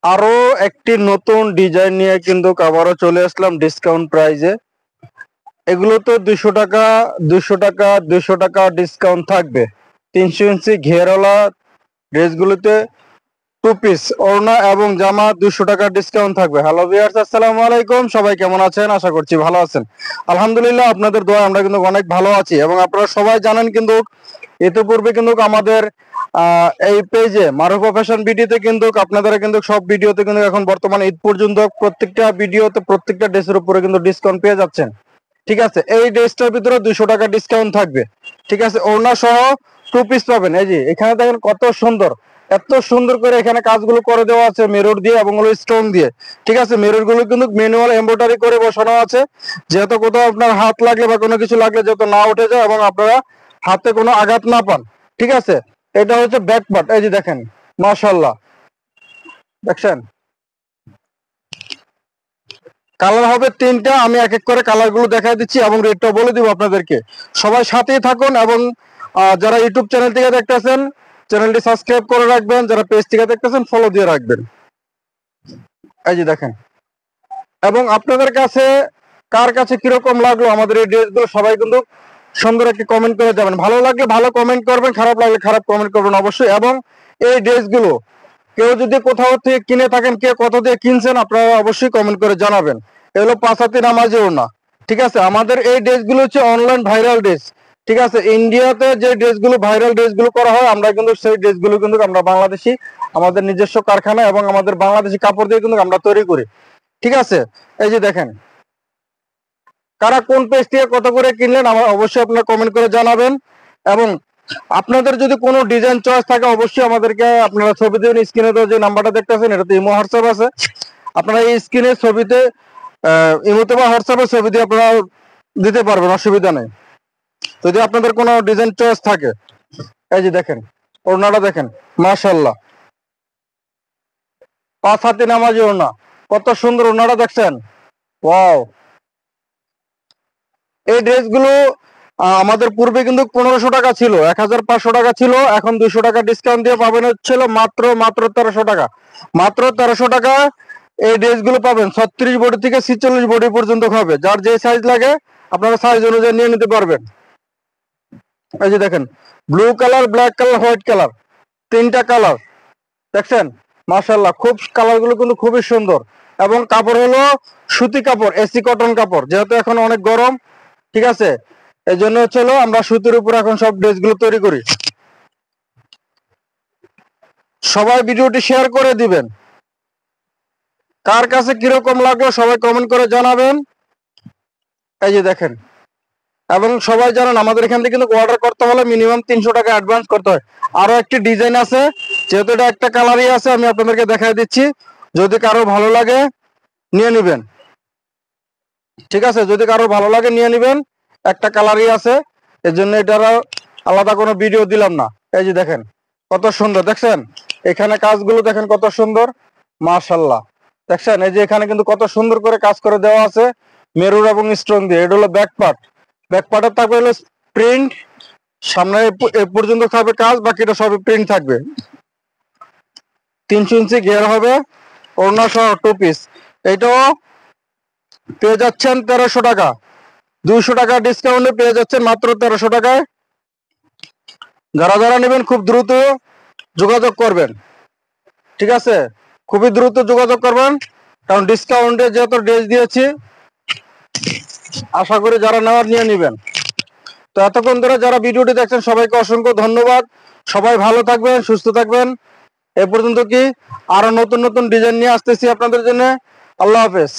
আরো একটি নতুন ডিজাইন নিয়ে কিন্তু আবারও চলে আসলাম ডিসকাউন্ট প্রাইজে। এগুলো তো 200 টাকা 200 টাকা 200 টাকা ডিসকাউন্ট থাকবে। 300 ইঞ্চি ঘেরওয়ালা ড্রেসগুলোতে 2 পিস ওড়না এবং জামা 200 টাকা ডিসকাউন্ট থাকবে। হ্যালো ভিউয়ার্স, আসসালামু আলাইকুম। সবাই কেমন আছেন? আশা করছি ভালো আছেন। আলহামদুলিল্লাহ, আপনাদের দোয়ায় আমরা কিন্তু অনেক ভালো আছি। এবং আপনারা সবাই জানেন কিন্তু ইতিপূর্বে কিন্তু আমাদের এই পেজে মারুফা ফ্যাশন ভিডিওতে কিন্তু আপনারা কিন্তু সব ভিডিওতে কিন্তু এখন বর্তমানে ঈদ পর্যন্ত প্রত্যেকটা ভিডিওতে প্রত্যেকটা ড্রেসের উপরে কিন্তু ডিসকাউন্ট পেয়ে যাচ্ছেন। ঠিক আছে, এই ড্রেসটার ভিতরে 200 টাকা ডিসকাউন্ট থাকবে। ঠিক আছে, ওড়না সহ 2 পিস পাবেন। এই যে এখানে দেখেন কত সুন্দর, এত সুন্দর করে এখানে কাজগুলো করে দেওয়া আছে মিরর দিয়ে এবং স্টোন দিয়ে। ঠিক আছে, মিরর গুলো কিন্তু ম্যানুয়াল এমব্রয়ডারি করে বসানো আছে, যেহেতু কোথাও আপনার হাত লাগলে বা কোনো কিছু লাগলে যাতে না উঠে যায় এবং আপনারা হাতে কোনো আঘাত না পান। ঠিক আছে, এটা হচ্ছে ব্যাক পার্ট। এই যে দেখেন, মাশাআল্লাহ, দেখছেন কালার হবে 3টা। আমি এক এক করে কালার গুলো দেখাই দিচ্ছি এবং রেটটা বলে দিব আপনাদেরকে। সবাই সাথেই থাকুন এবং যারা ইউটিউব চ্যানেল থেকে দেখতেছেন চ্যানেলটি সাবস্ক্রাইব করে রাখবেন, যারা পেজ থেকে দেখতেছেন ফলো দিয়ে রাখবেন। এই যে দেখেন, এবং আপনাদের কাছে কার কাছে কিরকম লাগলো আমাদের এই ড্রেসগুলো সবাই কিন্তু সুন্দর একটি কমেন্ট করে যাবেন। ভালো লাগলে ভালো কমেন্ট করবেন, খারাপ লাগলে খারাপ কমেন্ট করবেন অবশ্যই। এবং এই ড্রেসগুলো কেউ যদি কোথাও থেকে কিনে থাকেন, কে কত দিয়ে কিনছেন, আপনারা অবশ্যই কমেন্ট করে জানাবেন। এগুলো 5 হাতি নামাজি ওড়না। ঠিক আছে, আমাদের এই ড্রেসগুলো হচ্ছে অনলাইন ভাইরাল ড্রেস। ঠিক আছে, ইন্ডিয়াতে যে ড্রেসগুলো ভাইরাল ড্রেসগুলো করা হয়, আমরা কিন্তু সেই ড্রেসগুলো কিন্তু আমরা বাংলাদেশি আমাদের নিজস্ব কারখানা এবং আমাদের বাংলাদেশি কাপড় দিয়ে কিন্তু আমরা তৈরি করি। ঠিক আছে, এই যে দেখেন, কারা কোন পেজ থেকে কত করে কিনলেন আমার অবশ্যই আপনারা কমেন্ট করে জানাবেন। এবং আপনাদের যদি কোনো ডিজাইন চয়েস থাকে অবশ্যই আমাদেরকে আপনারা ছবি দেবেন। স্ক্রিনে তো যে নাম্বারটা দেখতেছেন এটাতে ইমো হোয়াটসঅ্যাপ আছে, আপনারা এই স্ক্রিনের ছবিতে ইমোতে বা হোয়াটসঅ্যাপে ছবি দিয়ে আপনারা দিতে পারবেন, অসুবিধা নেই যদি আপনাদের কোনো ডিজাইন চয়েস থাকে। এই যে দেখেন, ওড়নাটা দেখেন, মাশাআল্লাহ, 5 হাতি নামাজি ওড়না। কত সুন্দর ওড়নাটা দেখছেন, ওয়াও। এই ড্রেসগুলো আমাদের পূর্বে কিন্তু 1500 টাকা ছিল, 1500 টাকা ছিল, এখন 200 টাকা ডিসকাউন্ট দিয়ে পাবেন হচ্ছিল মাত্র 1300 টাকা। মাত্র 1300 টাকা এই ড্রেসগুলো পাবেন। 36 বডি থেকে 46 বডি পর্যন্ত হবে, যার যে সাইজ লাগে আপনারা সাইজ অনুযায়ী নিয়ে নিতে পারবেন। এই যে দেখেন, blue colour, black colour, white colour, 3টা কালার দেখছেন, মাশাআল্লাহ। খুব কালারগুলো কিন্তু খুবই সুন্দর। এবং কাপড় হলো সুতি কাপড়, এসি কটন কাপড়, যেহেতু এখন অনেক গরম। ঠিক আছে, এই জন্য হচ্ছিল আমরা সুতির উপর এখন সব ড্রেসগুলো তৈরি করি। সবাই ভিডিওটি শেয়ার করে দিবেন। কার কাছে কিরকম লাগলো সবাই কমেন্ট করে জানাবেন। এই যে দেখেন, এবং সবাই জানেন আমাদের এখান থেকে কিন্তু অর্ডার করতে হলে মিনিমাম 300 টাকা অ্যাডভান্স করতে হয়। আরো একটি ডিজাইন আছে, যেহেতু এটা একটা কালারই আছে আমি আপনাদেরকে দেখাই দিচ্ছি, যদি কারো ভালো লাগে নিয়ে নিবেন। ঠিক আছে, যদি কারো ভালো লাগে নিয়ে নিবেন, একটা কালারই আছে, এর জন্য এটার আলাদা কোনো ভিডিও দিলাম না। এই যে দেখেন কত সুন্দর, দেখছেন এখানে কাজগুলো দেখেন কত সুন্দর, মাশাআল্লাহ। দেখছেন এই যে এখানে কিন্তু কত সুন্দর করে কাজ করে দেওয়া আছে মেরুর এবং স্টোন দিয়ে। এটা হলো ব্যাক পার্ট। ব্যাক পার্টের থাকবে হলো প্রিন্ট, সামনে এ পর্যন্ত থাকবে কাজ, বাকিটা সবই প্রিন্ট থাকবে। 300 ইঞ্চি ঘের হবে, ওড়না সহ 2 পিস। এইটাও পেয়ে যাচ্ছেন 1300 টাকা। 200 টাকা ডিসকাউন্টে পেয়ে যাচ্ছেন মাত্র 1300 টাকায়। যারা যারা নেবেন খুব দ্রুত যোগাযোগ করবেন। ঠিক আছে, খুবই দ্রুত যোগাযোগ করবেন, কারণ ডিসকাউন্টে যেহেতু ড্রেস দিয়েছি, আশা করি যারা নেওয়ার নিয়ে নেবেন। তো এতক্ষণ ধরে যারা ভিডিওটি দেখছেন সবাইকে অসংখ্য ধন্যবাদ। সবাই ভালো থাকবেন, সুস্থ থাকবেন। এ পর্যন্ত কি আরো নতুন নতুন ডিজাইন নিয়ে আসতেছি আপনাদের জন্য। আল্লাহ হাফেজ।